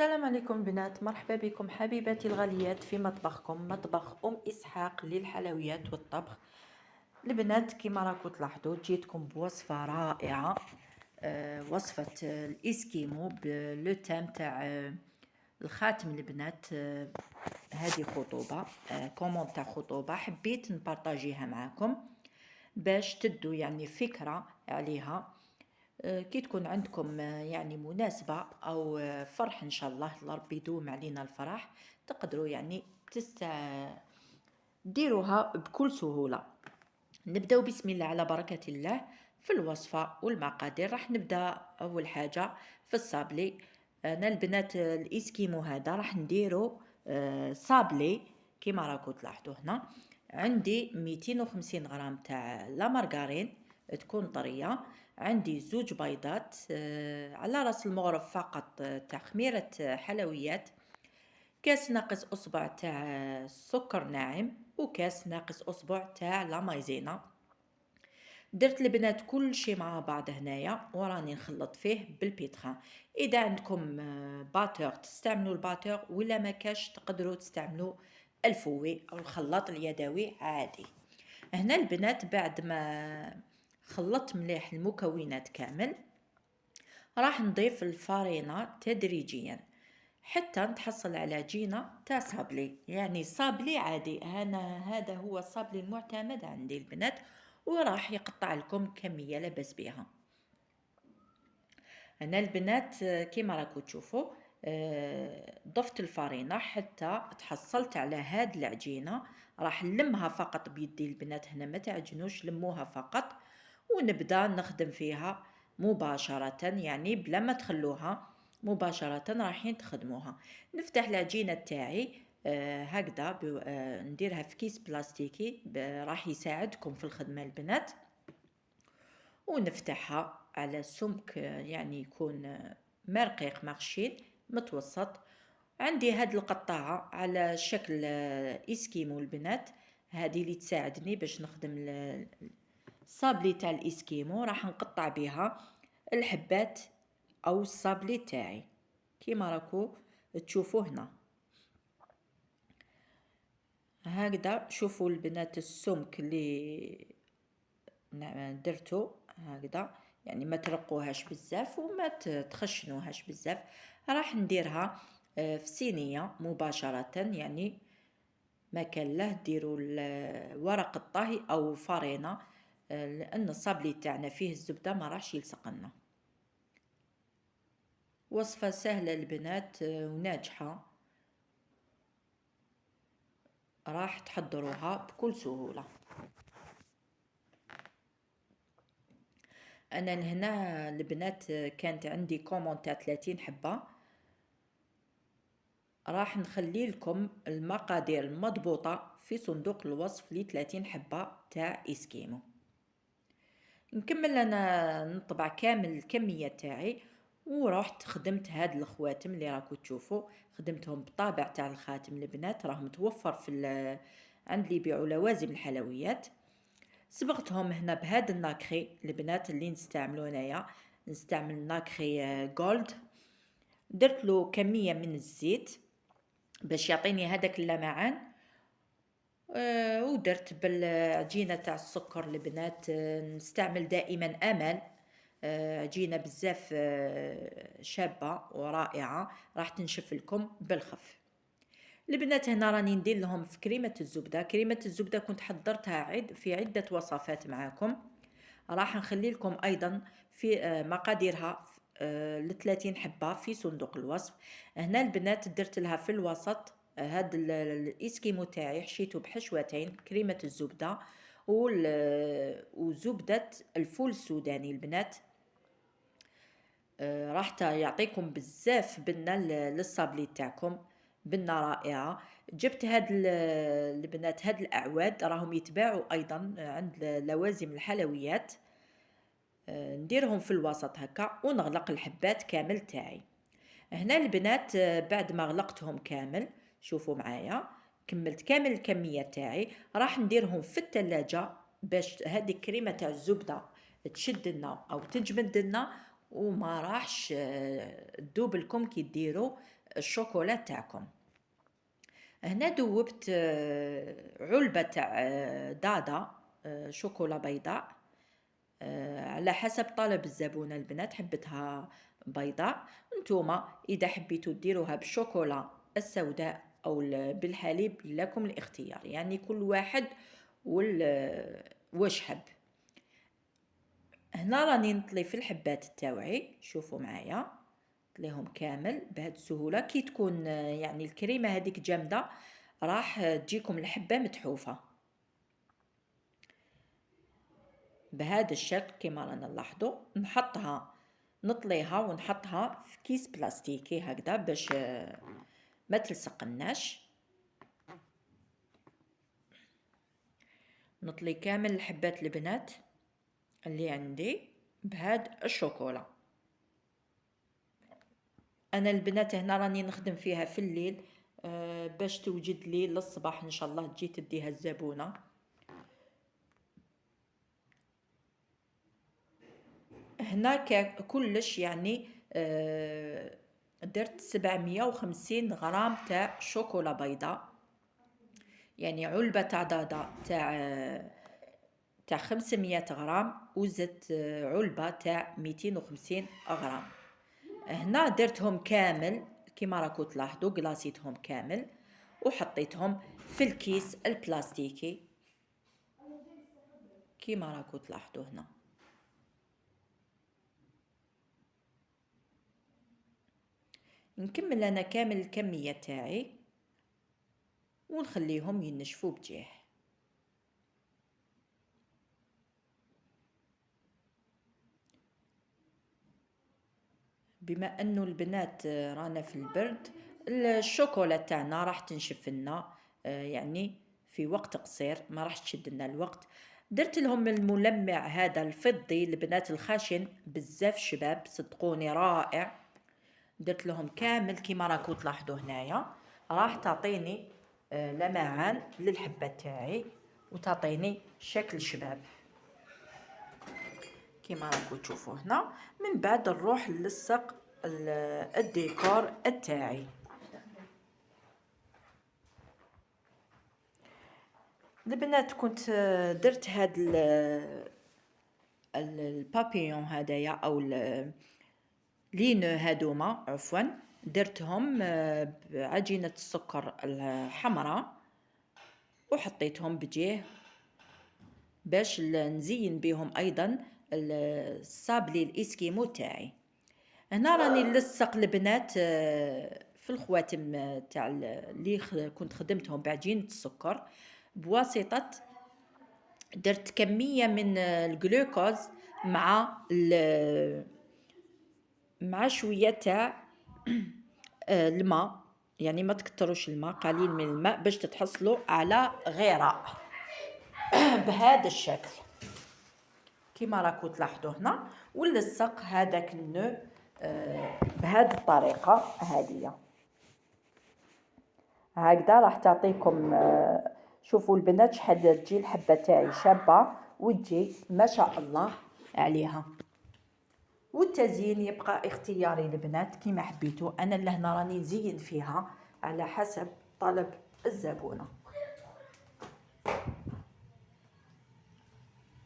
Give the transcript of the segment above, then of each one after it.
السلام عليكم بنات، مرحبا بكم حبيباتي الغاليات في مطبخكم، مطبخ إسحاق للحلويات والطبخ. البنات كما راكم تلاحظوا جيتكم بوصفة رائعة. وصفة الإسكيمو بلو تام تاع الخاتم البنات. هذه خطوبة، كومون تاع خطوبة، حبيت نبارطاجيها معاكم باش تدوا يعني فكرة عليها. كي تكون عندكم يعني مناسبة أو فرح إن شاء الله، ربي يدوم علينا الفرح، تقدروا يعني ديروها بكل سهولة. نبداو بسم الله على بركة الله في الوصفة والمقادير. راح نبدا أول حاجة في الصابلي. أنا البنات الإسكيمو هذا راح نديرو صابلي كيما راكو تلاحظوا هنا. عندي 250 غرام تاع لا مارغارين تكون طرية، عندي زوج بيضات على راس المغرف فقط تاع خميرة حلويات، كاس ناقص أصبع تاع سكر ناعم، وكاس ناقص أصبع تاع لا مايزينا. درت البنات كل شيء مع بعض هنايا وراني نخلط فيه بالبيتخان. اذا عندكم باتور تستعملوا الباتور، ولا ما كاش تقدروا تستعملوا الفوي او الخلاط اليدوي عادي. هنا البنات بعد ما خلطت مليح المكونات كامل، راح نضيف الفارينة تدريجيا حتى نتحصل على عجينة تاع صابلي، يعني صابلي عادي. هذا هو الصابلي المعتمد عندي البنات، وراح يقطع لكم كمية لاباس بها. أنا البنات كيما راكو تشوفوا ضفت الفارينة حتى تحصلت على هاد العجينة. راح نلمها فقط بيدي البنات، هنا ما تعجنوش، لموها فقط ونبدأ نخدم فيها مباشرة، يعني بلا ما تخلوها، مباشرة رايحين تخدموها. نفتح العجينة تاعي هكذا نديرها في كيس بلاستيكي راح يساعدكم في الخدمة البنات، ونفتحها على سمك يعني يكون مرقيق مغشين متوسط. عندي هاد القطاعة على شكل إسكيمو البنات، هذه اللي تساعدني باش نخدم الصابلي تاع الإسكيمو. راح نقطع بها الحبات أو الصابلي تاعي كيما راكو تشوفوا هنا هكذا. شوفوا البنات السمك اللي درتو هكذا، يعني ما ترقوهاش بزاف وما تخشنوهاش بزاف. راح نديرها في صينية مباشرة، يعني ما كان له ديروا ورق الطهي او فرينة، لان الصابلي تاعنا فيه الزبدة ما راحش يلصق لنا. وصفة سهلة البنات وناجحة، راح تحضروها بكل سهولة. انا هنا البنات كانت عندي كومون تاع 30 حبة، راح نخلي لكم المقادير المضبوطة في صندوق الوصف ل 30 حبة تاع إسكيمو. نكمل انا نطبع كامل الكمية تاعي، ورحت خدمت هاد الخواتم اللي راكو تشوفوا، خدمتهم بطابع تاع الخاتم البنات، راه متوفر في عند اللي يبيعوا لوازم الحلويات. صبغتهم هنا بهذا الناكري البنات اللي نستعملو هنايا، نستعمل ناكري جولد. درت له كمية من الزيت باش يعطيني هذاك اللمعان. ودرت بالعجينة تاع السكر البنات، نستعمل دائما امل، عجينة بزاف شابة ورائعة، راح تنشف لكم بالخف. البنات هنا راني ندير لهم في كريمة الزبدة. كريمة الزبدة كنت حضرتها في عدة وصفات معاكم، راح نخلي لكم ايضا في مقاديرها ل 30 حبة في صندوق الوصف. هنا البنات درت لها في الوسط هاد الاسكيمو تاعي، حشيته بحشوتين كريمة الزبدة وزبدة الفول السوداني البنات. راح يعطيكم بزاف بنة للصابلي تاعكم، بنة رائعة. جبت هاد البنات هاد الاعواد راهم يتباعوا ايضا عند لوازم الحلويات، نديرهم في الوسط هكا ونغلق الحبات كامل تاعي. هنا البنات بعد ما غلقتهم كامل، شوفوا معايا كملت كامل الكمية تاعي، راح نديرهم في الثلاجة باش هذه الكريمة تاع الزبدة تشد لنا او تجمد لنا، وما راحش تذوب لكم كي ديروا الشوكولا تاعكم. هنا دوبت علبة تاع دادا شوكولا بيضاء، على حسب طلب الزبونة. البنات حبتها بيضاء، نتوما إذا حبيتوا ديروها بالشوكولا السوداء أو بالحليب لكم الاختيار، يعني كل واحد واش حب. هنا راني نطلي في الحبات تاوعي، شوفوا معايا نطليهم كامل بهذه السهولة. كي تكون يعني الكريمة هذيك جامدة راح تجيكم الحبة متحوفة بهذا الشكل كما رانا نلاحظوا. نحطها نطليها ونحطها في كيس بلاستيكي هكذا باش ما تلصقناش. نطلي كامل الحبات البنات اللي عندي بهاد الشوكولا. انا البنات هنا راني نخدم فيها في الليل باش توجد لي للصباح ان شاء الله تجي تديها الزبونه. هنا كلش يعني درت 750 غرام تاع شوكولا بيضاء، يعني علبة تاع دادا تاع 500 غرام، وزدت علبة تاع 250 غرام. هنا درتهم كامل كما راكو تلاحظوا، قلاصيتهم كامل وحطيتهم في الكيس البلاستيكي كما راكو تلاحظوا. هنا نكمل انا كامل الكمية تاعي ونخليهم ينشفوا بجيه. بما انه البنات رانا في البرد، الشوكولا تاعنا راح تنشف لنا يعني في وقت قصير، ما راح تشد لنا الوقت. درت لهم الملمع هذا الفضي البنات الخاشن بزاف شباب، صدقوني رائع. درت لهم كامل كما راكو تلاحظوا هنايا، راح تعطيني لمعان للحبة تاعي وتعطيني شكل شباب كما راكو تشوفوا هنا. من بعد نروح نلصق الديكور التاعي. البنات كنت درت هاد البابيون هدايا او لينو هادوما عفوا، درتهم بعجينة السكر الحمراء وحطيتهم بجيه باش نزين بهم ايضا الصابلي الاسكيمو تاعي. هنا راني نلصق البنات في الخواتم تاع اللي كنت خدمتهم بعجينة السكر بواسطة، درت كمية من الجلوكوز مع شوية تاع الماء، يعني ما تكتروش الماء، قليل من الماء باش تتحصلوا على غراء بهذا الشكل كما راكو تلاحظوا هنا. ونلصق هذاك النو بهذه الطريقة هذه هكذا راح تعطيكم. شوفوا البنات شحال تجي الحبة تاعي شابة وتجي ما شاء الله عليها. والتزيين يبقى اختياري البنات كما حبيتوا، انا لهنا راني نزين فيها على حسب طلب الزبونة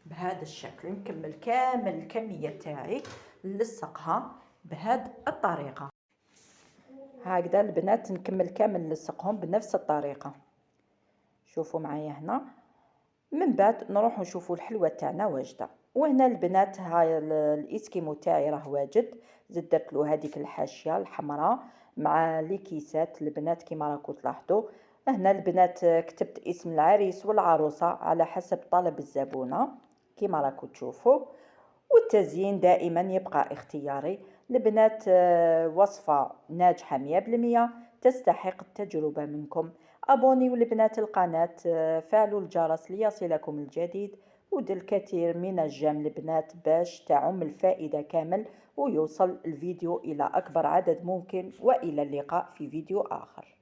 بهذا الشكل. نكمل كامل الكمية تاعي نلصقها بهذه الطريقة هكذا البنات. نكمل كامل نلصقهم بنفس الطريقة، شوفوا معايا هنا. من بعد نروح نشوفوا الحلوة تاعنا واجده. وهنا البنات هاي الاسكيمو تاعي راه واجد، زدت درت له هذيك الحاشيه الحمراء مع لي كيسات البنات كيما راكم تلاحظوا. هنا البنات كتبت اسم العريس والعروسه على حسب طلب الزبونه كيما راكم تشوفوا. والتزيين دائما يبقى اختياري البنات. وصفه ناجحه 100%، تستحق التجربه منكم. أبونيوا لبنات القناة، فعلوا الجرس ليصلكم الجديد، ودير الكثير من الجيم البنات باش تعم الفائدة كامل ويوصل الفيديو إلى أكبر عدد ممكن. وإلى اللقاء في فيديو آخر.